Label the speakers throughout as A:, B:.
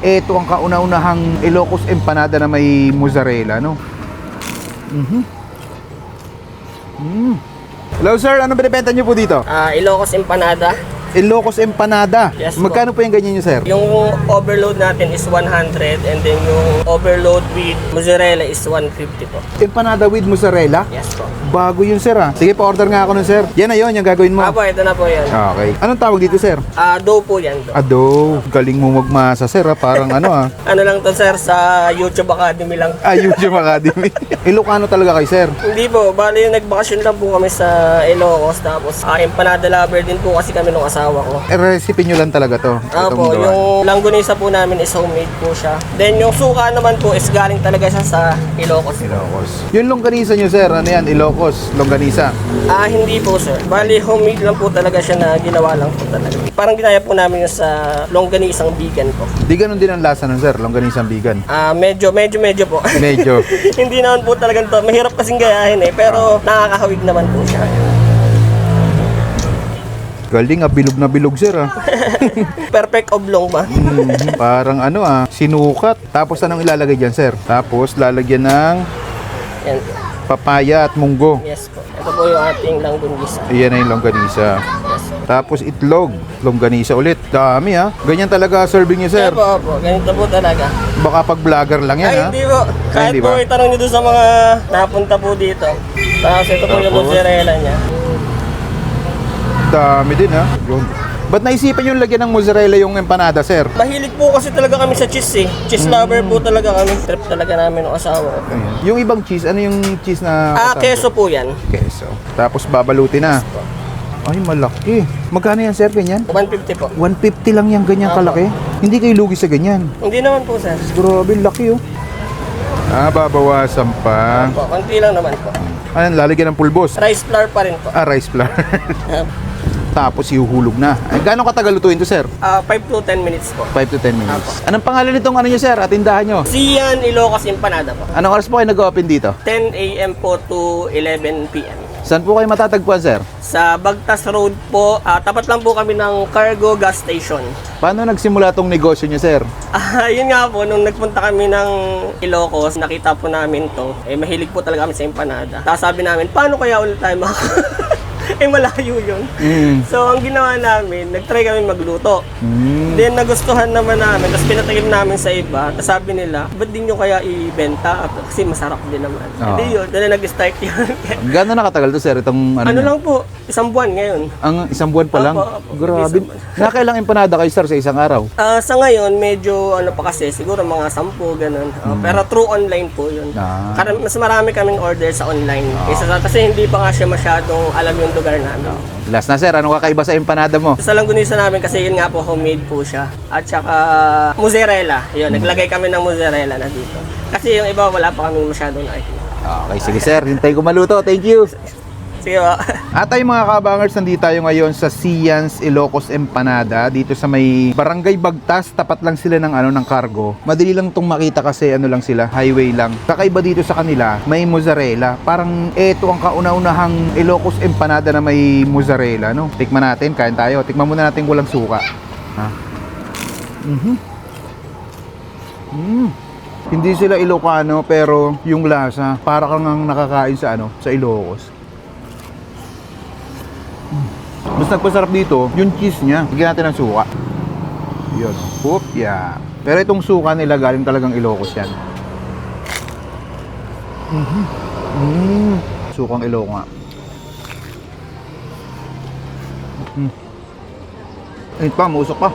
A: Ito ang kauna-unahang Ilocos empanada na may mozzarella, no? Hello sir, ano binibenta niyo po dito?
B: Ilocos empanada.
A: Ilocos empanada.
B: Yes po.
A: Magkano po yung ganyan niyo, sir?
B: Yung overload natin is 100 and then yung overload with mozzarella is 150 po.
A: Empanada with mozzarella?
B: Yes po.
A: Bago yun, sir, ah. Sige, pa-order nga ako nun, sir. Yan na yun, yung gagawin mo.
B: Po, ito na po yan.
A: Okay. Anong tawag dito, sir?
B: Dough po yan. Dough.
A: Ado. Galing mo magmasa, sir, ah. Parang ano, ah.
B: Ano lang to sir, sa YouTube Academy lang.
A: YouTube Academy. Ilocano talaga kay sir.
B: Hindi po, bali nagbakasyon lang po kami sa Ilocos tapos empanada lover din po kasi kami nung asawa ko.
A: Recipe nyo lang talaga to.
B: Po, yung langgonisa po namin is homemade po siya. Then yung suka naman po is galing talaga siya sa Ilocos.
A: Ilocos. Yung longganisa nyo, sir, ano yan? Ilocos, longganisa.
B: Hindi po sir. Bali homemade lang po talaga siya na ginawa lang po talaga. Parang ginaya po namin yung sa longganisang vegan po.
A: Di ganun din ang lasa nun, sir, longganisang vegan.
B: Medyo po.
A: Medyo.
B: Hindi naman po talagang to. Mahirap kasing gayahin eh. Pero nakakahawig naman po siya.
A: Galing, bilog na bilog, sir, ah.
B: Perfect oblong ba?
A: Parang ano, ah, sinukat. Tapos anong ilalagay dyan, sir? Tapos lalagyan ng
B: Yan po.
A: papaya at munggo.
B: Yes po. Ito po yung ating langgonisa.
A: Ayan na yung longganisa.
B: Yes po.
A: Tapos itlog, longganisa ulit. Dami, ha. Ganyan talaga serving niyo, sir.
B: Kaya po. Ganito po talaga.
A: Baka pag vlogger lang yan, ha.
B: Hindi po. Kahit
A: hindi
B: po
A: ba?
B: itanong nyo doon sa mga napunta po dito. Tapos ito po yung
A: Tapos?
B: mozzarella niya.
A: Dami din, ha. Yun. Ba't naisipan yung lagyan ng mozzarella yung empanada, sir?
B: Mahilig po kasi talaga kami sa cheese eh. Cheese lover po talaga kami. Trip talaga namin ng asawa ko.
A: Ayan. Yung ibang cheese, ano yung cheese na... kasama?
B: Keso po yan.
A: Keso. Tapos babalutin na. Ay, malaki. Magkano yan, sir, ganyan?
B: 150 po.
A: 150 lang yan, ganyan kalaki. Hindi kayo lugi sa ganyan.
B: Hindi naman po sir.
A: Grabe, laki, oh. Babawasan pa.
B: Po, konti lang naman po.
A: Ayan, lalagyan ng pulbos.
B: Rice flour pa rin po.
A: Rice flour. Tapos ihuhulog na. Ay, gaano katagal lutuin to, sir?
B: 5 to 10 minutes po.
A: 5 to 10 minutes. Anong pangalan nitong ano nyo, sir? At tindahan nyo?
B: Sian Ilocos Empanada po.
A: Anong oras po kayo nag-open dito?
B: 10 a.m. po to 11 p.m.
A: Saan po kayo matatagpuan, sir?
B: Sa Bagtas Road po, tapat lang po kami ng Cargo Gas Station.
A: Paano nagsimula tong negosyo nyo, sir?
B: Yun nga po, nung nagpunta kami ng Ilocos, nakita po namin to. Mahilig po talaga kami sa empanada. Tapos sabi namin, paano kaya ulit tayo malayo yun. So, ang ginawa namin, nag-try kami magluto. Then, nagustuhan naman namin, tapos pinatagim namin sa iba. Tapos sabi nila, ba't di nyo kaya ibenta? Kasi masarap din naman. Hindi yun, doon na nag-start yun.
A: Gano'n nakatagal to, sir? Itong ano nyo?
B: Lang po, 1 buwan ngayon.
A: Ang isang buwan pa lang?
B: Opo,
A: Grabe.
B: isang buwan.
A: Nakailang empanada kayo, sir, sa isang araw?
B: Sa ngayon, medyo ano pa kasi, siguro mga 10, ganun. Pero through online po yun. Mas marami kaming order sa online. Kasi hindi pa nga siya masyadong alam yung lugar namin.
A: Last na, sir, ano kakaiba sa empanada mo?
B: Sa langgunisa namin kasi yun nga po, homemade po siya. At saka mozzarella. Yun, naglagay kami ng mozzarella na dito. Kasi yung iba wala pa kami masyadong nakikita.
A: Okay, sige, sir. Hintay ko maluto. Thank you.
B: Sige po.
A: At ay mga kabangers, nandito tayo ngayon sa Sian's Ilocos Empanada dito sa may Barangay Bagtas. Tapat lang sila ng ng cargo. Madali lang tong makita kasi ano lang sila, highway lang. Kakaiba dito sa kanila, may mozzarella. Parang eto ang kauna-unahang Ilocos Empanada na may mozzarella, no? Tikman natin, kain tayo. Tikman muna natin walang suka. Hindi sila Ilocano pero yung lasa para kang nakakain sa sa Ilocos. Mas nagpasarap dito, yung cheese niya. Bigyan natin ng suka. Yun. Oop, yeah. Pero itong suka nila galing talagang Ilocos yan. Sukang Ilocos nga. Ayun pa, mausok pa.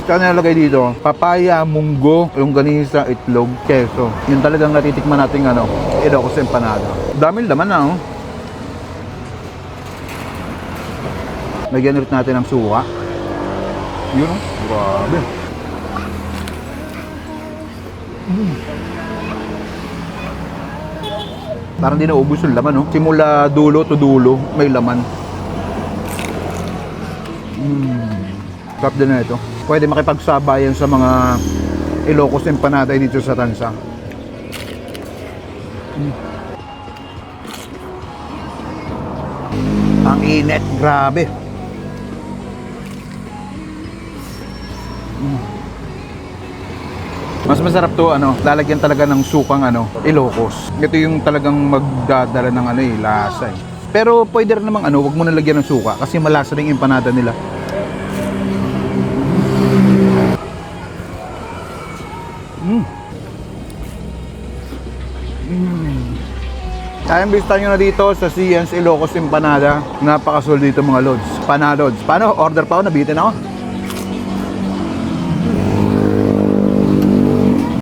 A: Saka nalagay dito, papaya, munggo, longganisa, itlog, keso. Yun talagang natitikman natin Ilocos empanada. Daming laman na, oh. Lagyan ulit natin ng suka. Yun, oh. Grabe. Parang di naubos yung laman, oh. Simula dulo to dulo, may laman. Sarap din na ito. Pwede makipagsabayan sa mga Ilocos empanada dito sa Tansa. Ang init, grabe. Mas masarap to, lalagyan talaga ng sukang Ilocos. Ito yung talagang magdadala ng lasa eh. Pero pwede rin namang wag mo na lagyan ng suka kasi malasa rin yung empanada nila. Kaya bisita nyo na dito sa Sians Ilocos Empanada. Napakasul dito mga lods. Panalods. Paano? Order pa ako, nabitin ako.